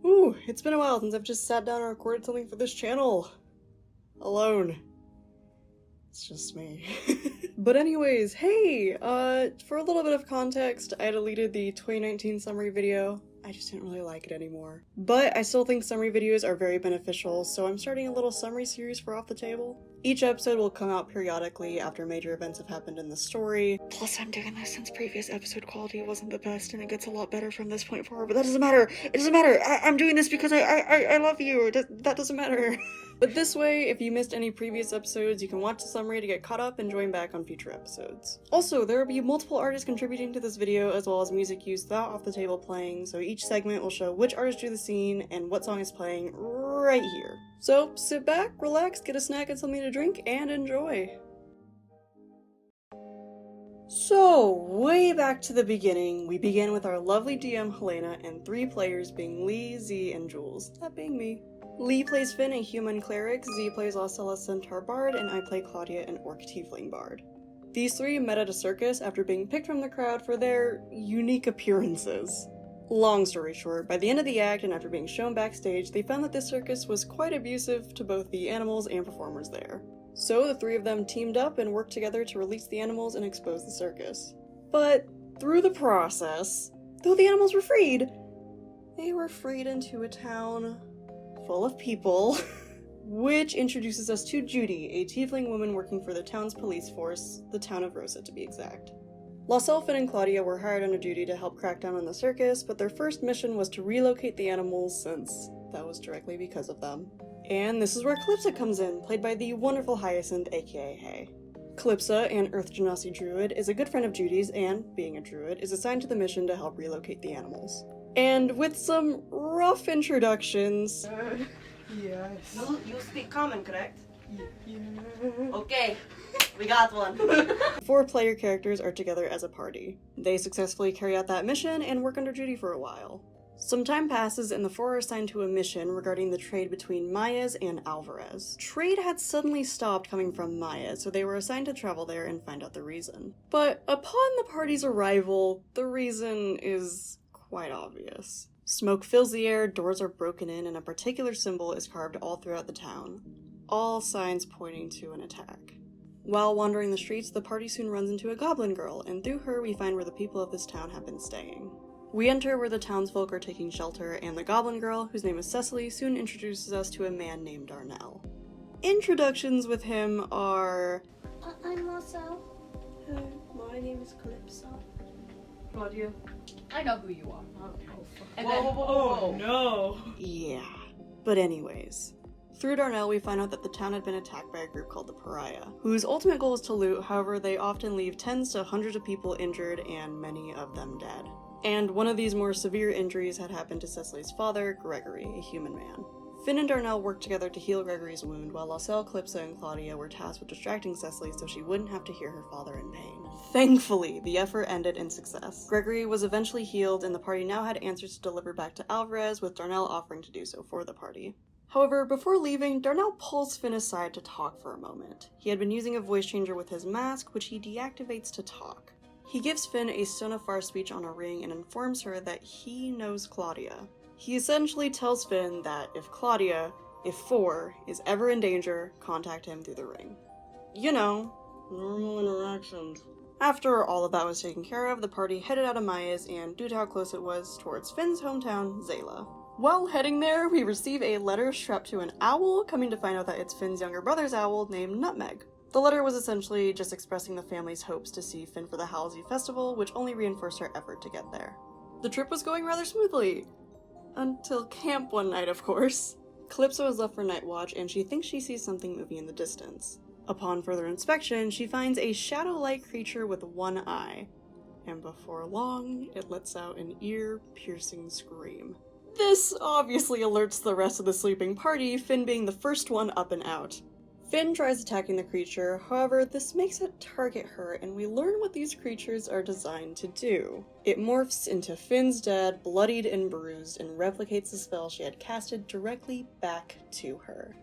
Ooh, it's been a while since I've just sat down and recorded something for this channel. Alone. It's just me. But anyways, hey! For a little bit of context, I deleted the 2019 summary video. I just didn't really like it anymore. But I still think summary videos are very beneficial, so I'm starting a little summary series for Off the Table. Each episode will come out periodically after major events have happened in the story. Plus, I'm doing this since previous episode quality wasn't the best, and it gets a lot better from this point forward, but that doesn't matter! It doesn't matter! I'm doing this because I love you! That doesn't matter! But this way, if you missed any previous episodes, you can watch the summary to get caught up and join back on future episodes. Also, there will be multiple artists contributing to this video, as well as music used throughout Off the Table playing, so each segment will show which artist drew the scene and what song is playing right here. So sit back, relax, get a snack and something to drink, and enjoy! So, way back to the beginning, we begin with our lovely DM Helena and 3 players being Lee, Z, and Jules, that being me. Lee plays Finn, a human cleric, Z plays Laussel, a centaur bard, and I play Claudia, an orc tiefling bard. These 3 met at a circus after being picked from the crowd for their unique appearances. Long story short, by the end of the act and after being shown backstage, they found that this circus was quite abusive to both the animals and performers there. So the 3 of them teamed up and worked together to release the animals and expose the circus. But through the process, though the animals were freed, they were freed into a town full of people, which introduces us to Judy, a tiefling woman working for the town's police force, the town of Rosa to be exact. Laussel, Finn, and Claudia were hired under Judy to help crack down on the circus, but their first mission was to relocate the animals since that was directly because of them. And this is where Calypsa comes in, played by the wonderful Hyacinth, aka Hay. Calypsa, an Earth Genasi druid, is a good friend of Judy's and, being a druid, is assigned to the mission to help relocate the animals. And with some rough introductions... Yes. You speak common, correct? Yeah. Okay, we got one. 4 player characters are together as a party. They successfully carry out that mission and work under Judy for a while. Some time passes and the 4 are assigned to a mission regarding the trade between Mayas and Alvarez. Trade had suddenly stopped coming from Maya, so they were assigned to travel there and find out the reason. But upon the party's arrival, the reason is quite obvious. Smoke fills the air, doors are broken in, and a particular symbol is carved all throughout the town. All signs pointing to an attack. While wandering the streets, the party soon runs into a goblin girl, and through her we find where the people of this town have been staying. We enter where the townsfolk are taking shelter, and the goblin girl, whose name is Cecily, soon introduces us to a man named Darnell. Introductions with him are... I'm Laussel. My name is Calypsa. Claudia. I know who you are. And Whoa, then, whoa, whoa, whoa, no. Yeah. But anyways. Through Darnell, we find out that the town had been attacked by a group called the Pariah, whose ultimate goal is to loot, however they often leave tens to hundreds of people injured and many of them dead. And one of these more severe injuries had happened to Cecily's father, Gregory, a human man. Finn and Darnell worked together to heal Gregory's wound, while Laussel, Calypsa, and Claudia were tasked with distracting Cecily so she wouldn't have to hear her father in pain. Thankfully, the effort ended in success. Gregory was eventually healed, and the party now had answers to deliver back to Alvarez, with Darnell offering to do so for the party. However, before leaving, Darnell pulls Finn aside to talk for a moment. He had been using a voice changer with his mask, which he deactivates to talk. He gives Finn a Stone of Fire speech on a ring and informs her that he knows Claudia. He essentially tells Finn that if Claudia, if 4, is ever in danger, contact him through the ring. You know, normal interactions. After all of that was taken care of, the party headed out of Maya's and, due to how close it was, towards Finn's hometown, Zayla. While heading there, we receive a letter strapped to an owl, coming to find out that it's Finn's younger brother's owl named Nutmeg. The letter was essentially just expressing the family's hopes to see Finn for the Halsey Festival, which only reinforced our effort to get there. The trip was going rather smoothly. Until camp one night, of course. Calypsa was left for night watch, and she thinks she sees something moving in the distance. Upon further inspection, she finds a shadow-like creature with one eye. And before long, it lets out an ear-piercing scream. This obviously alerts the rest of the sleeping party, Finn being the first one up and out. Finn tries attacking the creature, however, this makes it target her, and we learn what these creatures are designed to do. It morphs into Finn's dad, bloodied and bruised, and replicates the spell she had casted directly back to her,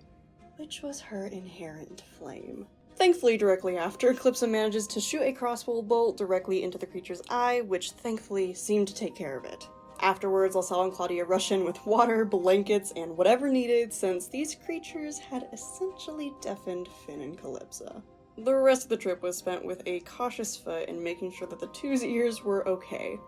which was her inherent flame. Thankfully, directly after, Calypsa manages to shoot a crossbow bolt directly into the creature's eye, which thankfully seemed to take care of it. Afterwards, Laussel and Claudia rush in with water, blankets, and whatever needed, since these creatures had essentially deafened Finn and Calypsa. The rest of the trip was spent with a cautious foot in making sure that the two's ears were okay.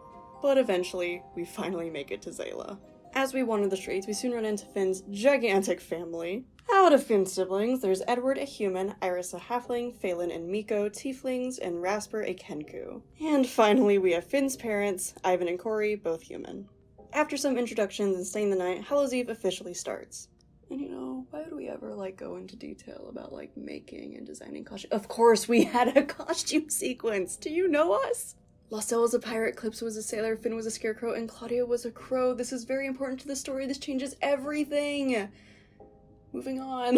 But eventually, we finally make it to Zayla. As we wander the streets, we soon run into Finn's gigantic family. Out of Finn's siblings, there's Edward, a human, Iris, a halfling, Phelan and Miko, tieflings, and Rasper, a kenku. And finally, we have Finn's parents, Ivan and Corey, both human. After some introductions and staying the night, Hallows' Eve officially starts. And you know, why would we ever, go into detail about, making and designing costumes? Of course, we had a costume sequence! Do you know us? Laussel was a pirate, Calypsa was a sailor, Finn was a scarecrow, and Claudia was a crow. This is very important to the story. This changes everything! Moving on.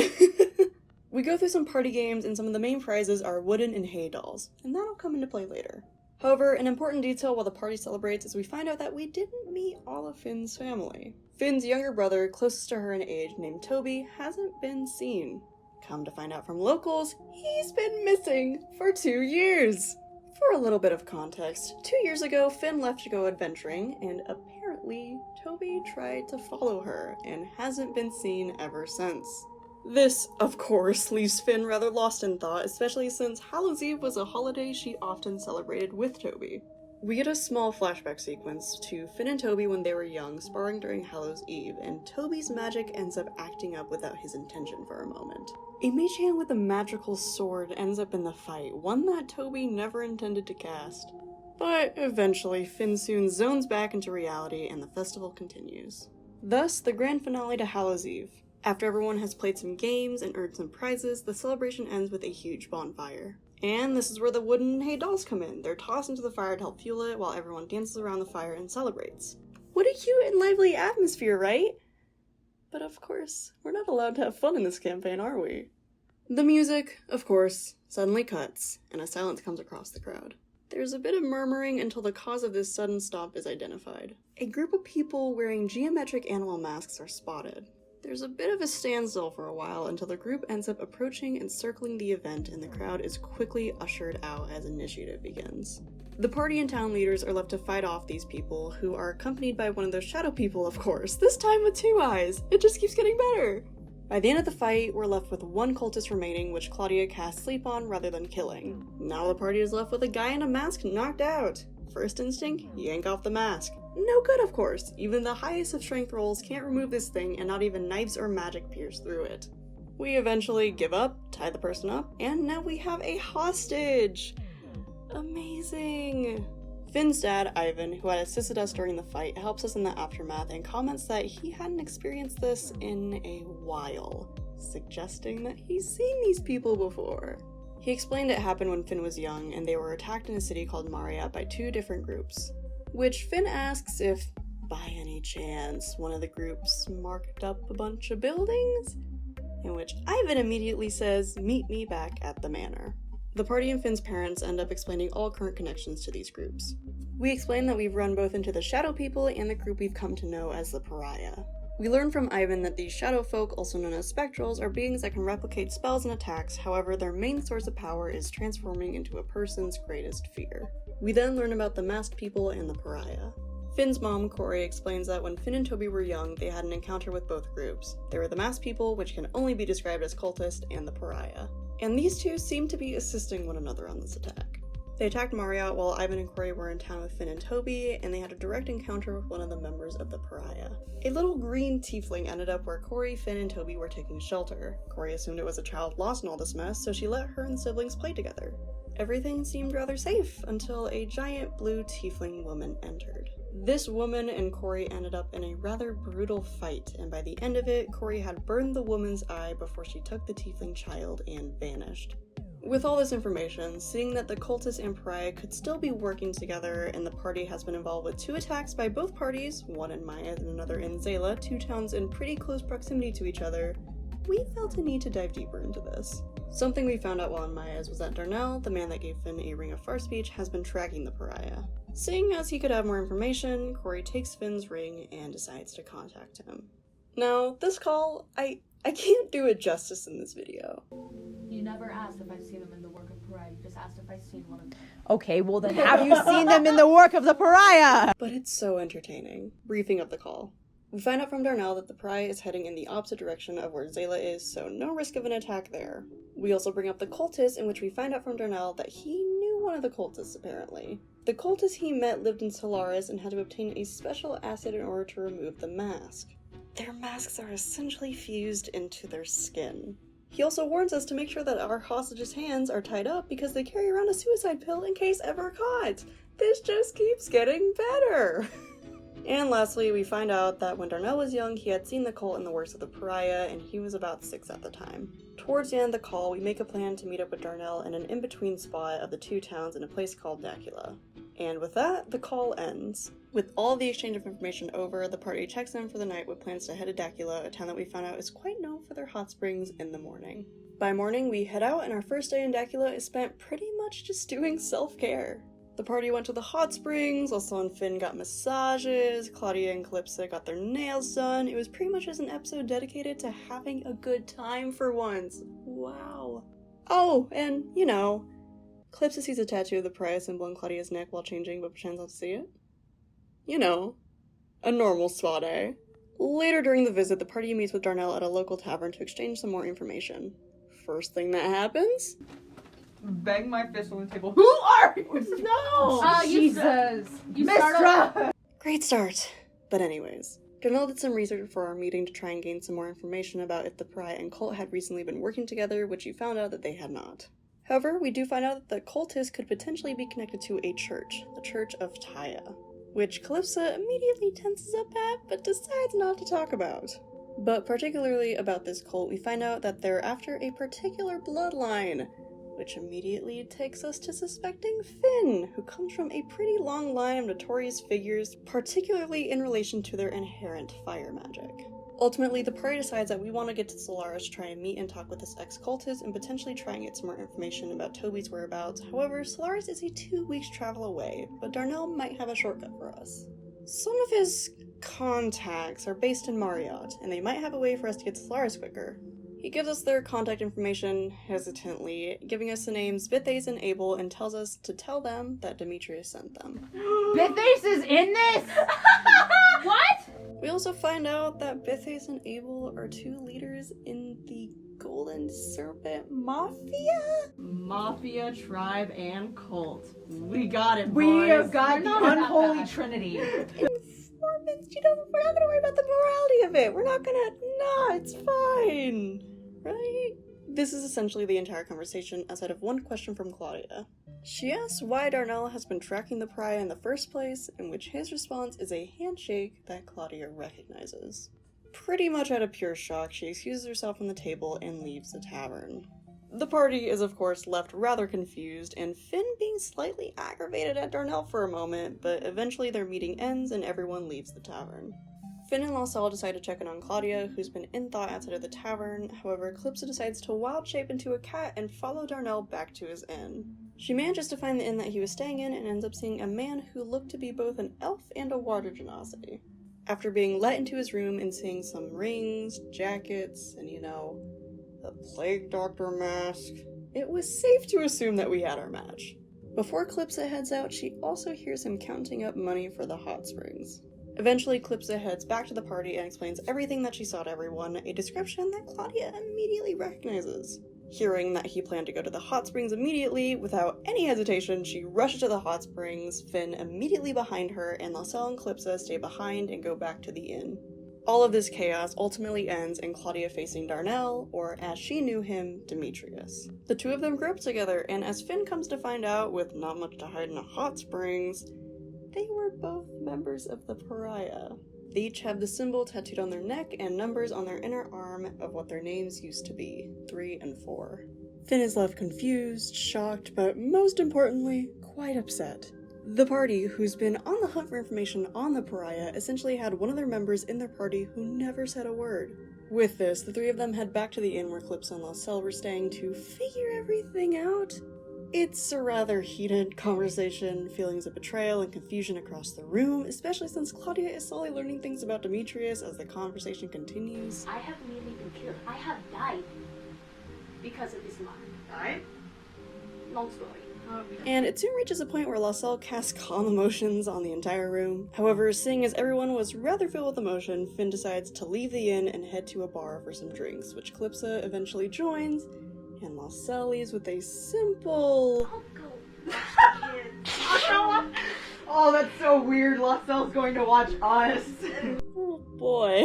We go through some party games, and some of the main prizes are wooden and hay dolls, and that'll come into play later. However, an important detail while the party celebrates is we find out that we didn't meet all of Finn's family. Finn's younger brother, closest to her in age, named Toby, hasn't been seen. Come to find out from locals, he's been missing for 2 years! For a little bit of context, 2 years ago, Finn left to go adventuring, and apparently, Toby tried to follow her, and hasn't been seen ever since. This, of course, leaves Finn rather lost in thought, especially since Hallows' Eve was a holiday she often celebrated with Toby. We get a small flashback sequence to Finn and Toby when they were young, sparring during Hallows' Eve, and Toby's magic ends up acting up without his intention for a moment. A mage hand with a magical sword ends up in the fight, one that Toby never intended to cast. But eventually, Finn soon zones back into reality and the festival continues. Thus, the grand finale to Hallows' Eve. After everyone has played some games and earned some prizes, the celebration ends with a huge bonfire. And this is where the wooden hay dolls come in. They're tossed into the fire to help fuel it while everyone dances around the fire and celebrates. What a cute and lively atmosphere, right? But of course, we're not allowed to have fun in this campaign, are we? The music, of course, suddenly cuts, and a silence comes across the crowd. There's a bit of murmuring until the cause of this sudden stop is identified. A group of people wearing geometric animal masks are spotted. There's a bit of a standstill for a while until the group ends up approaching and circling the event, and the crowd is quickly ushered out as initiative begins. The party and town leaders are left to fight off these people, who are accompanied by one of those shadow people, of course, this time with 2 eyes! It just keeps getting better! By the end of the fight, we're left with 1 cultist remaining, which Claudia casts sleep on rather than killing. Now the party is left with a guy in a mask knocked out. First instinct, yank off the mask. No good, of course. Even the highest of strength rolls can't remove this thing, and not even knives or magic pierce through it. We eventually give up, tie the person up, and now we have a hostage! Amazing! Finn's dad, Ivan, who had assisted us during the fight, helps us in the aftermath and comments that he hadn't experienced this in a while, suggesting that he's seen these people before. He explained it happened when Finn was young, and they were attacked in a city called Mariat by 2 different groups. Which Finn asks if, by any chance, one of the groups marked up a bunch of buildings? In which Ivan immediately says, "Meet me back at the manor." The party and Finn's parents end up explaining all current connections to these groups. We explain that we've run both into the Shadow People and the group we've come to know as the Pariah. We learn from Ivan that these Shadow Folk, also known as Spectrals, are beings that can replicate spells and attacks, however their main source of power is transforming into a person's greatest fear. We then learn about the Masked People and the Pariah. Finn's mom, Corey, explains that when Finn and Toby were young, they had an encounter with both groups. There were the Masked People, which can only be described as cultists, and the Pariah. And these two seem to be assisting one another on this attack. They attacked Mariat while Ivan and Corey were in town with Finn and Toby, and they had a direct encounter with one of the members of the Pariah. A little green tiefling ended up where Corey, Finn, and Toby were taking shelter. Corey assumed it was a child lost in all this mess, so she let her and siblings play together. Everything seemed rather safe until a giant blue tiefling woman entered. This woman and Corey ended up in a rather brutal fight, and by the end of it, Corey had burned the woman's eye before she took the tiefling child and vanished. With all this information, seeing that the cultists and Pariah could still be working together, and the party has been involved with 2 attacks by both parties, one in Maya and another in Zayla, 2 towns in pretty close proximity to each other, we felt a need to dive deeper into this. Something we found out while in Maya's was that Darnell, the man that gave Finn a ring of far speech, has been tracking the Pariah. Seeing as he could have more information, Corey takes Finn's ring and decides to contact him. Now, this call, I can't do it justice in this video. You never asked if I've seen him in the work of Pariah. You just just asked if I've seen one of them. Okay, well then have you seen them in the work of the pariah? But it's so entertaining. Briefing of the call. We find out from Darnell that the pariah is heading in the opposite direction of where Zayla is, so no risk of an attack there. We also bring up the cultist, in which we find out from Darnell that he knew one of the cultists, apparently. The cultist he met lived in Solaris and had to obtain a special acid in order to remove the mask. Their masks are essentially fused into their skin. He also warns us to make sure that our hostages' hands are tied up because they carry around a suicide pill in case ever caught. This just keeps getting better! And lastly, we find out that when Darnell was young, he had seen the cult in the works of the pariah, and he was about 6 at the time. Towards the end of the call, we make a plan to meet up with Darnell in an in-between spot of the two towns in a place called Dacula. And with that, the call ends. With all the exchange of information over, the party checks in for the night with plans to head to Dacula, a town that we found out is quite known for their hot springs, in the morning. By morning, we head out, and our first day in Dacula is spent pretty much just doing self-care. The party went to the hot springs, Laussel and Finn got massages, Claudia and Calypsa got their nails done. It was pretty much just an episode dedicated to having a good time for once. Wow. Oh, and, you know, Calypsa sees a tattoo of the pariah symbol on Claudia's neck while changing, but pretends not to see it. You know, a normal spa day. Later during the visit, the party meets with Darnell at a local tavern to exchange some more information. First thing that happens... Bang my fist on the table. Who are you? No! Jesus! You Mistra! Great start. But anyways, Darnell did some research for our meeting to try and gain some more information about if the pariah and cult had recently been working together, which you found out that they had not. However, we do find out that the cultist could potentially be connected to a church, the Church of Teya, which Calypsa immediately tenses up at, but decides not to talk about. But particularly about this cult, we find out that they're after a particular bloodline, which immediately takes us to suspecting Finn, who comes from a pretty long line of notorious figures, particularly in relation to their inherent fire magic. Ultimately, the party decides that we want to get to Solaris to try and meet and talk with this ex-cultist and potentially try and get some more information about Toby's whereabouts. However, Solaris is a 2 weeks travel away, but Darnell might have a shortcut for us. Some of his contacts are based in Marriott, and they might have a way for us to get to Solaris quicker. He gives us their contact information hesitantly, giving us the names Bithais and Abel, and tells us to tell them that Demetrius sent them. Bithais is in this? What? We also find out that Bithais and Abel are 2 leaders in the Golden Serpent Mafia? Mafia, tribe, and cult. We got it, boys. We have got the We're not that unholy bad. trinity. Informants, we're not gonna worry about the morality of it. It's fine. Right? This is essentially the entire conversation, outside of one question from Claudia. She asks why Darnell has been tracking the pariah in the first place, in which his response is a handshake that Claudia recognizes. Pretty much out of pure shock, she excuses herself from the table and leaves the tavern. The party is of course left rather confused, and Finn being slightly aggravated at Darnell for a moment, but eventually their meeting ends and everyone leaves the tavern. Finn and Laussel decide to check in on Claudia, who's been in thought outside of the tavern. However, Calypsa decides to wild shape into a cat and follow Darnell back to his inn. She manages to find the inn that he was staying in and ends up seeing a man who looked to be both an elf and a water genasi. After being let into his room and seeing some rings, jackets, and the plague doctor mask, it was safe to assume that we had our match. Before Calypsa heads out, she also hears him counting up money for the hot springs. Eventually, Calypsa heads back to the party and explains everything that she saw to everyone, a description that Claudia immediately recognizes. Hearing that he planned to go to the hot springs immediately, without any hesitation, she rushes to the hot springs, Finn immediately behind her, and Laussel and Calypsa stay behind and go back to the inn. All of this chaos ultimately ends in Claudia facing Darnell, or as she knew him, Demetrius. The two of them grew up together, and as Finn comes to find out, with not much to hide in the hot springs, they were both members of the pariah. They each have the symbol tattooed on their neck and numbers on their inner arm of what their names used to be, 3 and 4. Finn is left confused, shocked, but most importantly, quite upset. The party, who's been on the hunt for information on the pariah, essentially had one of their members in their party who never said a word. With this, the 3 of them head back to the inn where Calypsa and Laussel were staying to figure everything out. It's a rather heated conversation, feelings of betrayal and confusion across the room, especially since Claudia is slowly learning things about Demetrius as the conversation continues. I have nearly been killed. I have died because of this man. Died? Long story. And it soon reaches a point where Laussel casts calm emotions on the entire room. However, seeing as everyone was rather filled with emotion, Finn decides to leave the inn and head to a bar for some drinks, which Calypsa eventually joins, and Laussel leaves with a simple... Oh, that's so weird. Laussel's going to watch us. Oh boy.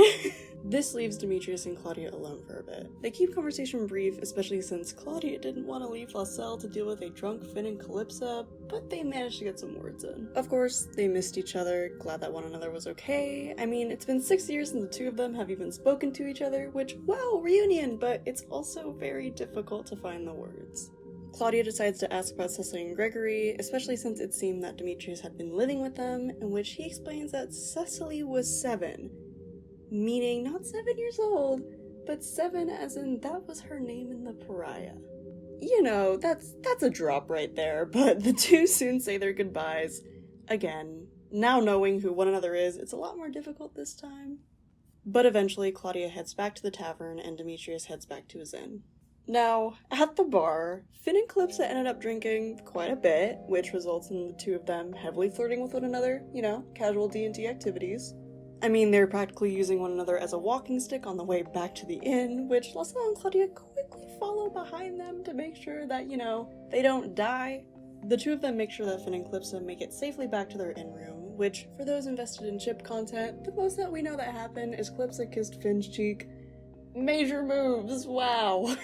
This leaves Demetrius and Claudia alone for a bit. They keep conversation brief, especially since Claudia didn't want to leave Laussel to deal with a drunk Finn and Calypsa, but they managed to get some words in. Of course, they missed each other, glad that one another was okay. I mean, it's been 6 years since the two of them have even spoken to each other, which, wow, reunion, but it's also very difficult to find the words. Claudia decides to ask about Cecily and Gregory, especially since it seemed that Demetrius had been living with them, in which he explains that Cecily was 7. Meaning not 7 years old, but 7 as in that was her name in the Pariah. You know, that's a drop right there, but the two soon say their goodbyes. Again, now knowing who one another is, it's a lot more difficult this time. But eventually, Claudia heads back to the tavern and Demetrius heads back to his inn. Now, at the bar, Finn and Calypsa ended up drinking quite a bit, which results in the two of them heavily flirting with one another, you know, casual D&D activities. I mean, they're practically using one another as a walking stick on the way back to the inn, which Laussel and Claudia quickly follow behind them to make sure that, you know, they don't die. The two of them make sure that Finn and Calypsa make it safely back to their inn room, which, for those invested in ship content, the most that we know that happened is Calypsa kissed Finn's cheek. Major moves, wow!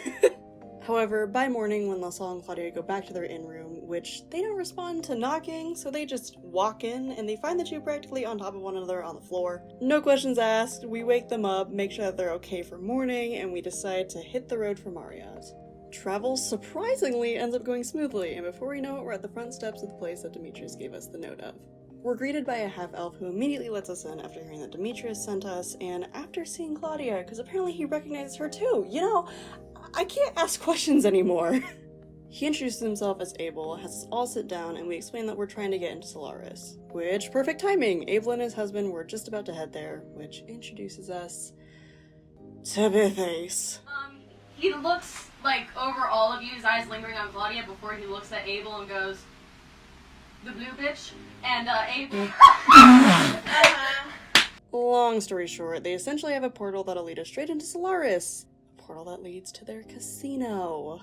However, by morning, when Laussel and Claudia go back to their inn room, which they don't respond to knocking, so they just walk in, and they find the two practically on top of one another on the floor. No questions asked, we wake them up, make sure that they're okay for morning, and we decide to hit the road for Marriott. Travel surprisingly ends up going smoothly, and before we know it, we're at the front steps of the place that Demetrius gave us the note of. We're greeted by a half-elf who immediately lets us in after hearing that Demetrius sent us, and after seeing Claudia, because apparently he recognizes her too. You know, I can't ask questions anymore. He introduces himself as Abel, has us all sit down, and we explain that we're trying to get into Solaris. Which, perfect timing! Abel and his husband were just about to head there, which introduces us to JRose. He looks like over all of you, his eyes lingering on Claudia before he looks at Abel and goes, "The blue bitch," and Abel. Long story short, they essentially have a portal that'll lead us straight into Solaris. A portal that leads to their casino.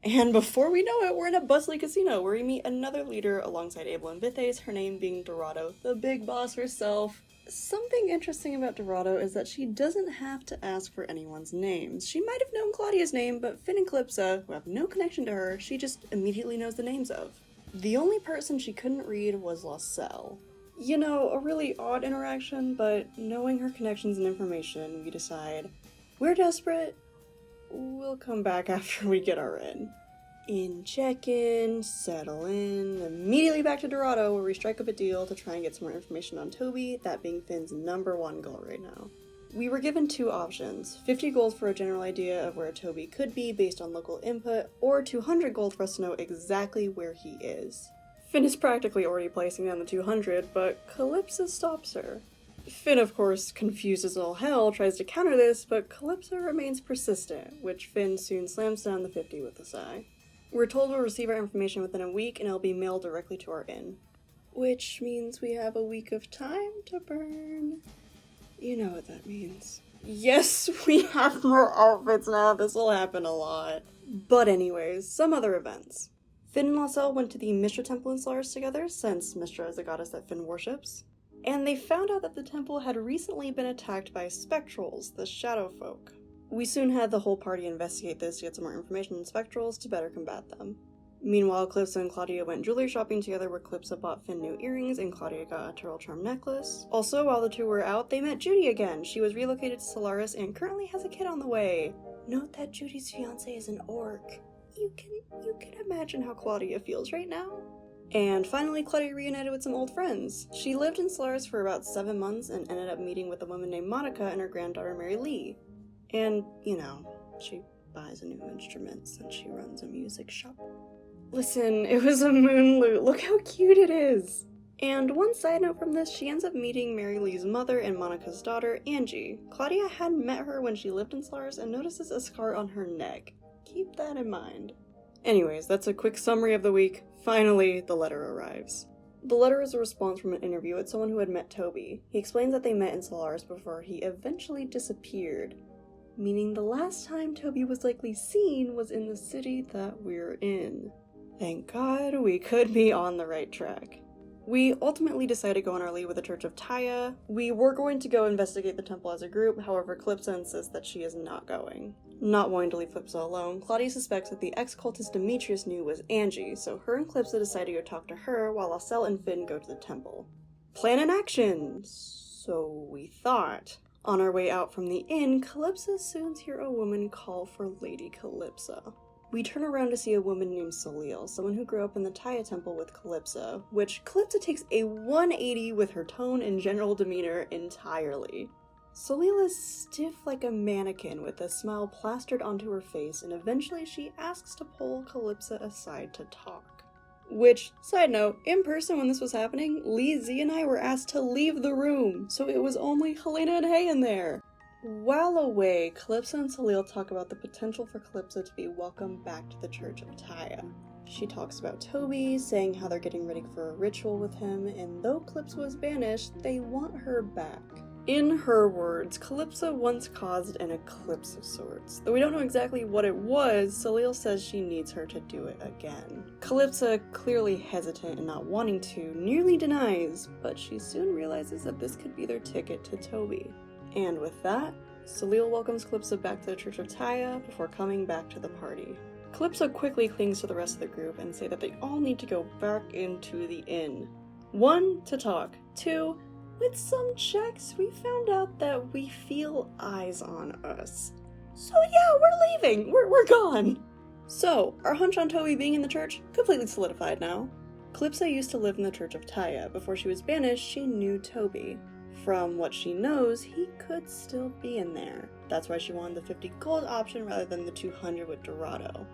And before we know it, we're in a bustling casino where we meet another leader alongside Abel and Vithes, her name being Dorado, the big boss herself. Something interesting about Dorado is that she doesn't have to ask for anyone's names. She might have known Claudia's name, but Finn and Calypsa, who have no connection to her, she just immediately knows the names of. The only person she couldn't read was Laussel. You know, a really odd interaction, but knowing her connections and information, we decide, we're desperate, we'll come back after we get our inn. Check-in, settle in, immediately back to Dorado where we strike up a deal to try and get some more information on Toby, that being Finn's #1 goal right now. We were given 2 options, 50 gold for a general idea of where Toby could be based on local input, or 200 gold for us to know exactly where he is. Finn is practically already placing down the 200, but Calypsa stops her. Finn, of course, confused as all hell, tries to counter this, but Calypsa remains persistent, which Finn soon slams down the 50 with a sigh. We're told we'll receive our information within a week and it'll be mailed directly to our inn. Which means we have a week of time to burn. You know what that means. Yes, we have more outfits now, this will happen a lot. But anyways, some other events. Finn and Laussel went to the Mishra Temple in Solaris together, since Mishra is a goddess that Finn worships. And they found out that the temple had recently been attacked by spectrals, the shadow folk. We soon had the whole party investigate this to get some more information on spectrals to better combat them. Meanwhile, Calypsa and Claudia went jewelry shopping together where Calypsa bought Finn new earrings and Claudia got a turtle charm necklace. Also, while the two were out, they met Judy again. She was relocated to Solaris and currently has a kid on the way. Note that Judy's fiancé is an orc. You can imagine how Claudia feels right now. And finally, Claudia reunited with some old friends. She lived in Solaris for about 7 months and ended up meeting with a woman named Monica and her granddaughter Mary Lee. And, you know, she buys a new instrument since she runs a music shop. Listen, it was a moon lute. Look how cute it is! And one side note from this, she ends up meeting Mary Lee's mother and Monica's daughter, Angie. Claudia hadn't met her when she lived in Solaris and notices a scar on her neck. Keep that in mind. Anyways, that's a quick summary of the week. Finally, the letter arrives. The letter is a response from an interview with someone who had met Toby. He explains that they met in Solaris before he eventually disappeared, meaning the last time Toby was likely seen was in the city that we're in. Thank God we could be on the right track. We ultimately decided to go on our lead with the Church of Teya. We were going to go investigate the temple as a group, however Calypsa insists that she is not going. Not wanting to leave Calypsa alone, Claudia suspects that the ex-cultist Demetrius knew was Angie, so her and Calypsa decide to go talk to her while Laussel and Finn go to the temple. Plan in action! So we thought. On our way out from the inn, Calypsa soon hears a woman call for Lady Calypsa. We turn around to see a woman named Celile, someone who grew up in the Teya temple with Calypsa, which Calypsa takes a 180 with her tone and general demeanor entirely. Celile is stiff like a mannequin with a smile plastered onto her face, and eventually she asks to pull Calypsa aside to talk. Which, side note, in person when this was happening, Lee, Z, and I were asked to leave the room, so it was only Helena and Hey in there. While away, Calypsa and Celile talk about the potential for Calypsa to be welcomed back to the Church of Teya. She talks about Toby, saying how they're getting ready for a ritual with him, and though Calypsa was banished, they want her back. In her words, Calypsa once caused an eclipse of sorts. Though we don't know exactly what it was, Celile says she needs her to do it again. Calypsa, clearly hesitant and not wanting to, nearly denies, but she soon realizes that this could be their ticket to Toby. And with that, Celile welcomes Calypsa back to the Church of Teya before coming back to the party. Calypsa quickly clings to the rest of the group and say that they all need to go back into the inn. 1, to talk. 2, with some checks, we found out that we feel eyes on us. So yeah, we're leaving! We're gone! So, our hunch on Toby being in the church, completely solidified now. Calypsa used to live in the Church of Teya. Before she was banished, she knew Toby. From what she knows, he could still be in there. That's why she wanted the 50 gold option rather than the 200 with Dorado.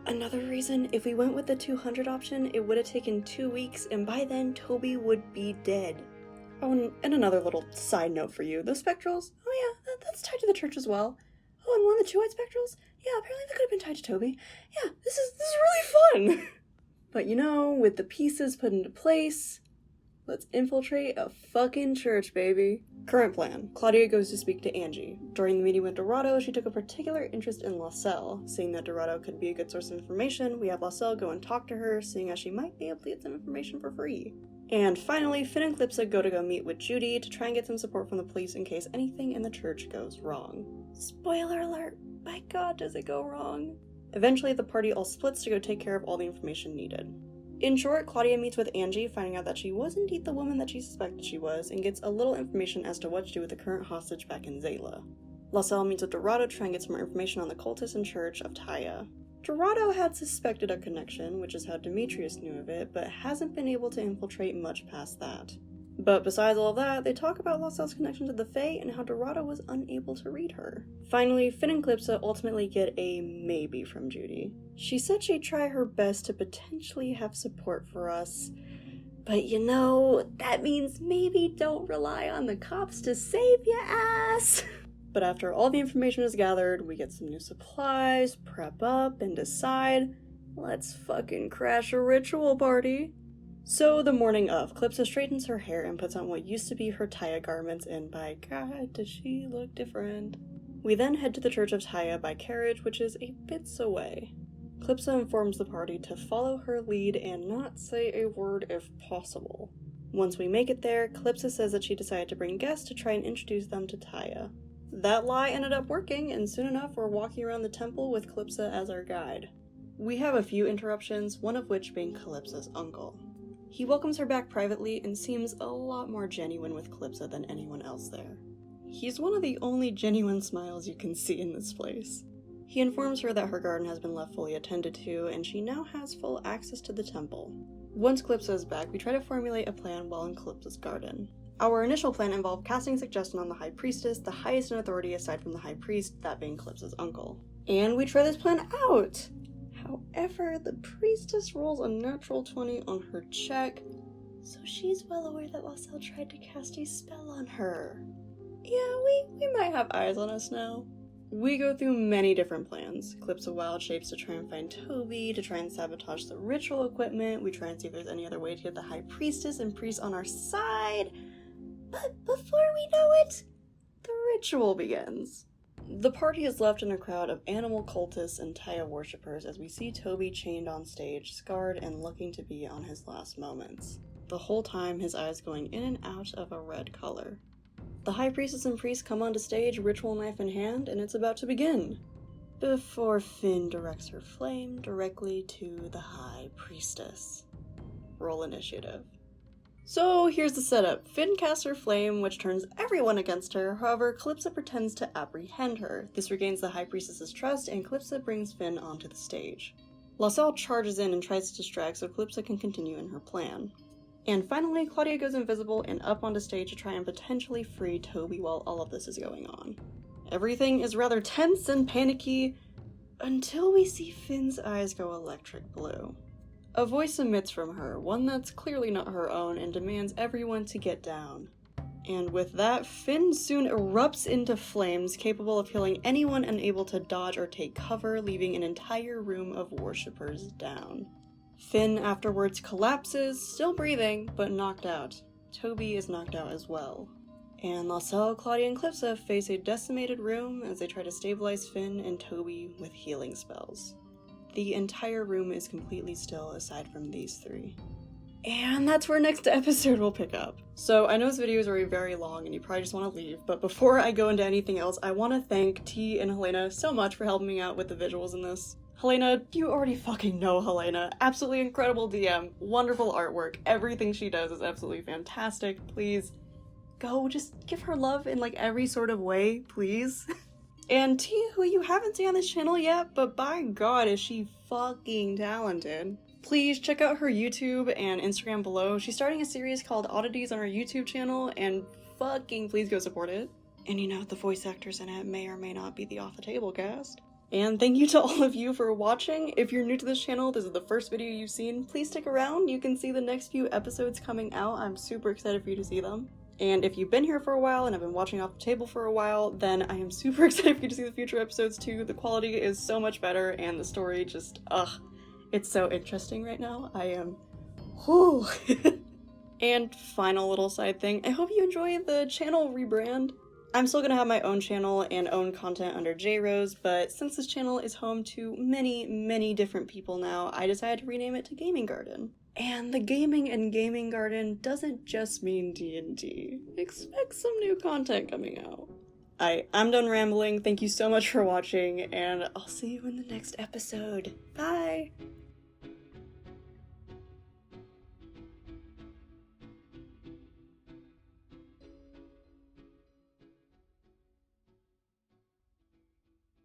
Another reason, if we went with the 200 option, it would have taken 2 weeks, and by then, Toby would be dead. Oh, and another little side note for you. Those spectrals? Oh yeah, that's tied to the church as well. Oh, and one of the 2 white spectrals? Yeah, apparently that could have been tied to Toby. Yeah, this is really fun! But you know, with the pieces put into place, let's infiltrate a fucking church, baby. Current plan. Claudia goes to speak to Angie. During the meeting with Dorado, she took a particular interest in Laussel. Seeing that Dorado could be a good source of information, we have Laussel go and talk to her, seeing as she might be able to get some information for free. And finally, Finn and Calypsa go meet with Judy to try and get some support from the police in case anything in the church goes wrong. Spoiler alert, by God does it go wrong. Eventually, the party all splits to go take care of all the information needed. In short, Claudia meets with Angie, finding out that she was indeed the woman that she suspected she was, and gets a little information as to what to do with the current hostage back in Zayla. Laussel meets with Dorado to try and get some more information on the cultists and Church of Teya. Dorado had suspected a connection, which is how Demetrius knew of it, but hasn't been able to infiltrate much past that. But besides all of that, they talk about Laussel's connection to the Fae and how Dorado was unable to read her. Finally, Finn and Calypsa ultimately get a maybe from Judy. She said she'd try her best to potentially have support for us, but you know, that means maybe don't rely on the cops to save your ass! But after all the information is gathered, we get some new supplies, prep up, and decide, let's fucking crash a ritual party. So the morning of, Calypsa straightens her hair and puts on what used to be her Teya garments, and by God, does she look different. We then head to the Church of Teya by carriage, which is a bits away. Calypsa informs the party to follow her lead and not say a word if possible. Once we make it there, Calypsa says that she decided to bring guests to try and introduce them to Teya. That lie ended up working, and soon enough we're walking around the temple with Calypsa as our guide. We have a few interruptions, one of which being Calypsa's uncle. He welcomes her back privately and seems a lot more genuine with Calypsa than anyone else there. He's one of the only genuine smiles you can see in this place. He informs her that her garden has been left fully attended to, and she now has full access to the temple. Once Calypsa is back, we try to formulate a plan while in Calypsa's garden. Our initial plan involved casting suggestion on the High Priestess, the highest in authority aside from the High Priest, that being Calypsa's uncle. And we try this plan out! However, the Priestess rolls a natural 20 on her check, so she's well aware that Laussel tried to cast a spell on her. Yeah, we might have eyes on us now. We go through many different plans. Clips of wild shapes to try and find Toby, to try and sabotage the ritual equipment. We try and see if there's any other way to get the High Priestess and priest on our side. But before we know it, the ritual begins. The party is left in a crowd of animal cultists and Teya worshippers as we see Toby chained on stage, scarred and looking to be on his last moments. The whole time his eyes going in and out of a red color. The High Priestess and priest come onto stage, ritual knife in hand, and it's about to begin. Before Finn directs her flame directly to the High Priestess. Roll initiative. So here's the setup. Finn casts her flame, which turns everyone against her. However, Calypsa pretends to apprehend her. This regains the High Priestess's trust, and Calypsa brings Finn onto the stage. Laussel charges in and tries to distract so Calypsa can continue in her plan. And finally, Claudia goes invisible and up onto stage to try and potentially free Toby while all of this is going on. Everything is rather tense and panicky until we see Finn's eyes go electric blue. A voice emits from her, one that's clearly not her own, and demands everyone to get down. And with that, Finn soon erupts into flames, capable of killing anyone unable to dodge or take cover, leaving an entire room of worshippers down. Finn afterwards collapses, still breathing, but knocked out. Toby is knocked out as well. And Laussel, Claudia, and Calypsa face a decimated room as they try to stabilize Finn and Toby with healing spells. The entire room is completely still aside from these three. And that's where next episode will pick up. So I know this video is already very long and you probably just want to leave, but before I go into anything else, I want to thank T and Helena so much for helping me out with the visuals in this. Helena, you already fucking know Helena. Absolutely incredible DM, wonderful artwork, everything she does is absolutely fantastic. Please, go just give her love in like every sort of way, please. And T, who you haven't seen on this channel yet, but by God is she fucking talented. Please check out her YouTube and Instagram below. She's starting a series called Oddities on her YouTube channel, and fucking please go support it. And you know, the voice actors in it may or may not be the Off the Table cast. And thank you to all of you for watching. If you're new to this channel, this is the first video you've seen, please stick around. You can see the next few episodes coming out. I'm super excited for you to see them. And if you've been here for a while and have been watching Off the Table for a while, then I am super excited for you to see the future episodes too. The quality is so much better and the story just, it's so interesting right now. I am, whew. And final little side thing, I hope you enjoy the channel rebrand. I'm still gonna have my own channel and own content under JRose, but since this channel is home to many different people now, I decided to rename it to Gaming Garden. And the gaming and gaming garden doesn't just mean D&D. Expect some new content coming out. I'm done rambling. Thank you so much for watching, and I'll see you in the next episode. Bye!